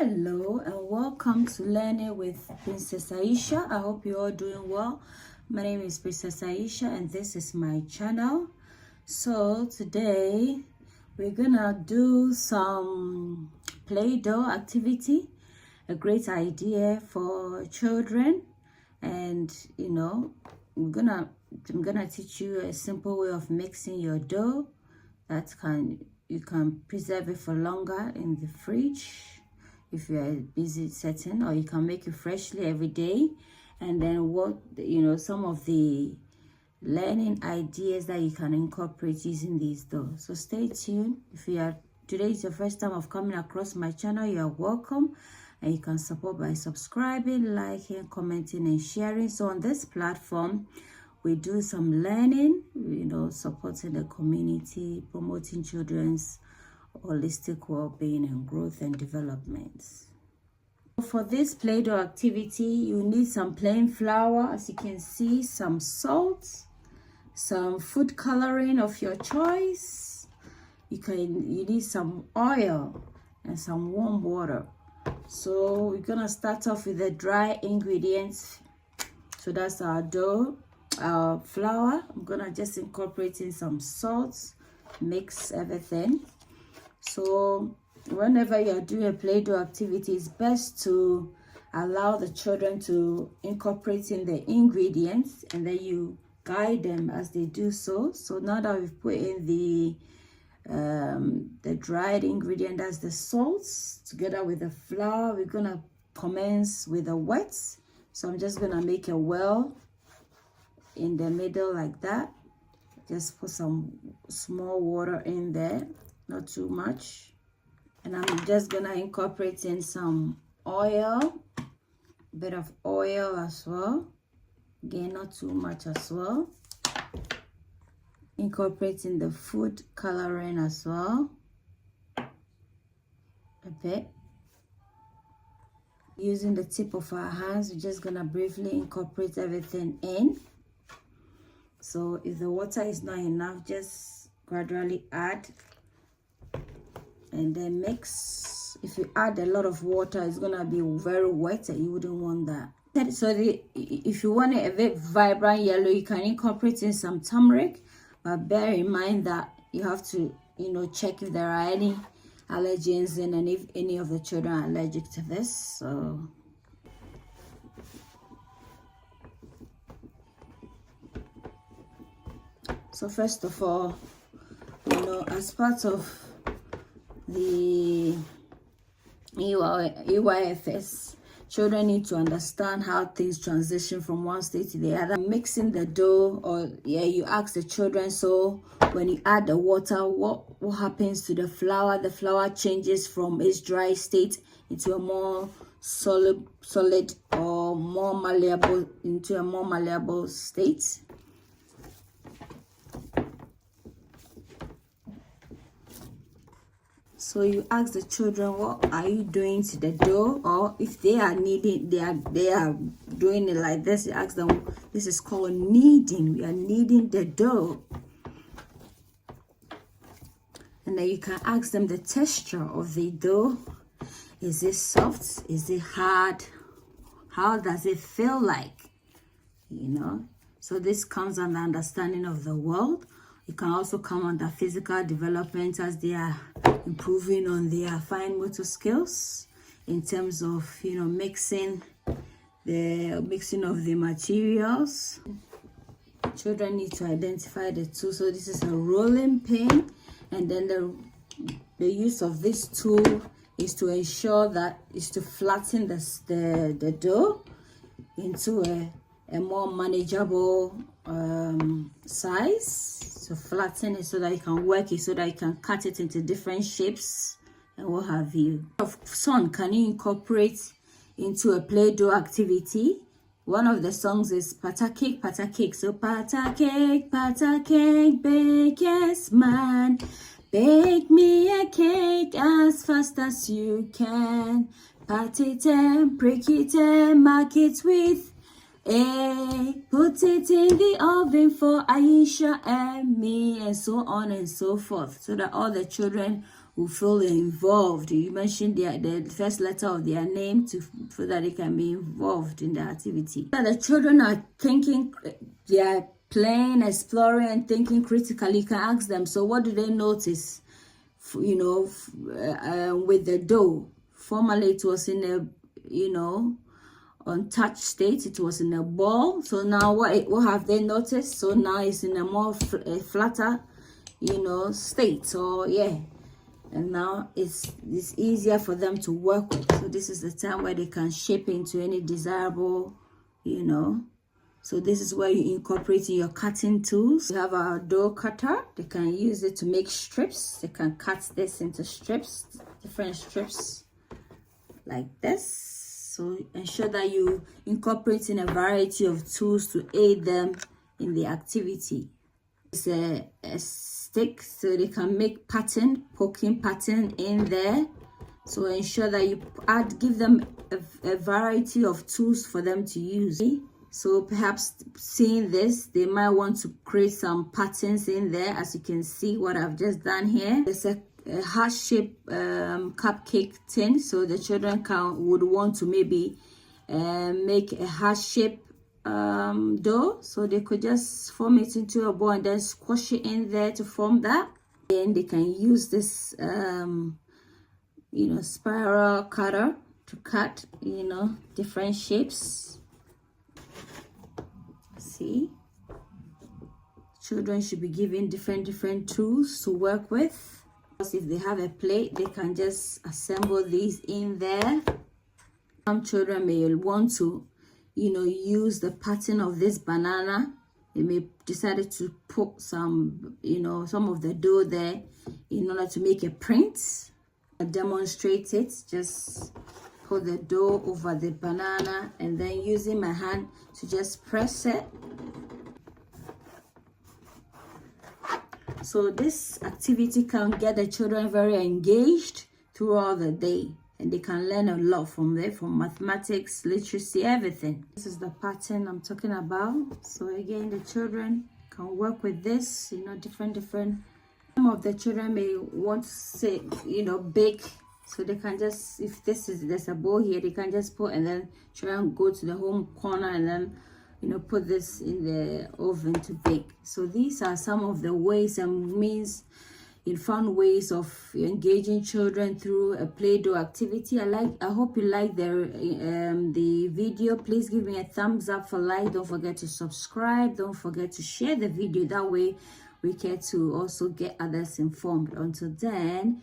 Hello and welcome to Learning with Princess Aisha. I hope you're all doing well. My name is Princess Aisha and this is my channel. So today we're gonna do some Play-Doh activity, a great idea for children. And I'm gonna teach you a simple way of mixing your dough that you can preserve it for longer in the fridge if you are busy setting, or you can make it freshly every day. And then some of the learning ideas that you can incorporate using these dough. So stay tuned. If today is your first time of coming across my channel, you are welcome, and you can support by subscribing, liking, commenting and sharing. So on this platform we do some learning, supporting the community, promoting children's holistic well-being and growth and development. For this Play-Doh activity, you need some plain flour, as you can see, some salt, some food coloring of your choice. You need some oil and some warm water. So we're gonna start off with the dry ingredients. So that's our dough, our flour. I'm gonna just incorporate in some salt, mix everything. So whenever you're doing a Play-Doh activity, it's best to allow the children to incorporate in the ingredients, and then you guide them as they do so. So now that we've put in the dried ingredient, that's the salts, together with the flour, we're gonna commence with the wet. So I'm just gonna make a well in the middle like that. Just put some small water in there, not too much. And I'm just gonna incorporate in some oil, a bit of oil as well. Again, not too much as well. Incorporating the food coloring as well, a bit. Using the tip of our hands, we're just gonna briefly incorporate everything in. So if the water is not enough, just gradually add and then mix. If you add a lot of water, it's gonna be very wet and you wouldn't want that. So if you want it a bit vibrant yellow, you can incorporate in some turmeric, but bear in mind that you have to check if there are any allergens in, and if any of the children are allergic to this. So first of all, as part of the eyfs, children need to understand how things transition from one state to the other. Mixing the dough, or you ask the children, so when you add the water, what happens to the flour? The flour changes from its dry state into a more solid or more malleable, into a more malleable state. So you ask the children, what are you doing to the dough? Or if they are kneading, they are doing it like this, you ask them, this is called kneading. We are kneading the dough. And then you can ask them the texture of the dough. Is it soft? Is it hard? How does it feel like? So this comes under understanding of the world. It can also come under physical development as they are improving on their fine motor skills in terms of mixing of the materials. Children need to identify the tool. So this is a rolling pin, and then the use of this tool is to ensure that is to flatten the dough into a more manageable size. So flatten it so that you can work it, so that you can cut it into different shapes and what have you. Of song can you incorporate into a Play-Doh activity? One of the songs is pata cake, pata cake. So pata cake, bakers man, bake me a cake as fast as you can. Pat it and break it and mark it with put it in the oven for Aisha and me, and so on and so forth, so that all the children will feel involved. You mentioned the first letter of their name so that they can be involved in the activity. And the children are thinking, they are playing, exploring, and thinking critically. You can ask them, so what do they notice? With the dough. Formerly it was in a untouched state, it was in a ball. So now what have they noticed? So now it's in a more flatter state. So yeah, and now it's easier for them to work with. So this is the time where they can shape into any desirable so this is where you incorporate your cutting tools. You have a dough cutter. They can use it to make strips. They can cut this into strips, different strips like this. So ensure that you incorporate in a variety of tools to aid them in the activity. It's a stick, so they can make poking pattern in there. So ensure that you give them a variety of tools for them to use. So perhaps seeing this, they might want to create some patterns in there. As you can see what I've just done here. There's a heart-shaped cupcake tin, so the children would want to maybe make a heart-shaped dough. So they could just form it into a ball and then squash it in there to form that. And they can use this spiral cutter to cut different shapes. See, children should be given different tools to work with. If they have a plate, they can just assemble these in there. Some children may want to use the pattern of this banana. They may decide to put some some of the dough there in order to make a print. I demonstrate it. Just put the dough over the banana and then using my hand to just press it. So this activity can get the children very engaged throughout the day, and they can learn a lot from there, from mathematics, literacy, everything. This is the pattern I'm talking about. So again, the children can work with this, different. Some of the children may want to say, bake. So they can just, if there's a bowl here, they can just put, and then try and go to the home corner and then put this in the oven to bake. So these are some of the ways and means, fun ways of engaging children through a Play-Doh activity. I hope you like the video. Please give me a thumbs up for like. Don't forget to subscribe. Don't forget to share the video. That way we get to also get others informed. Until then,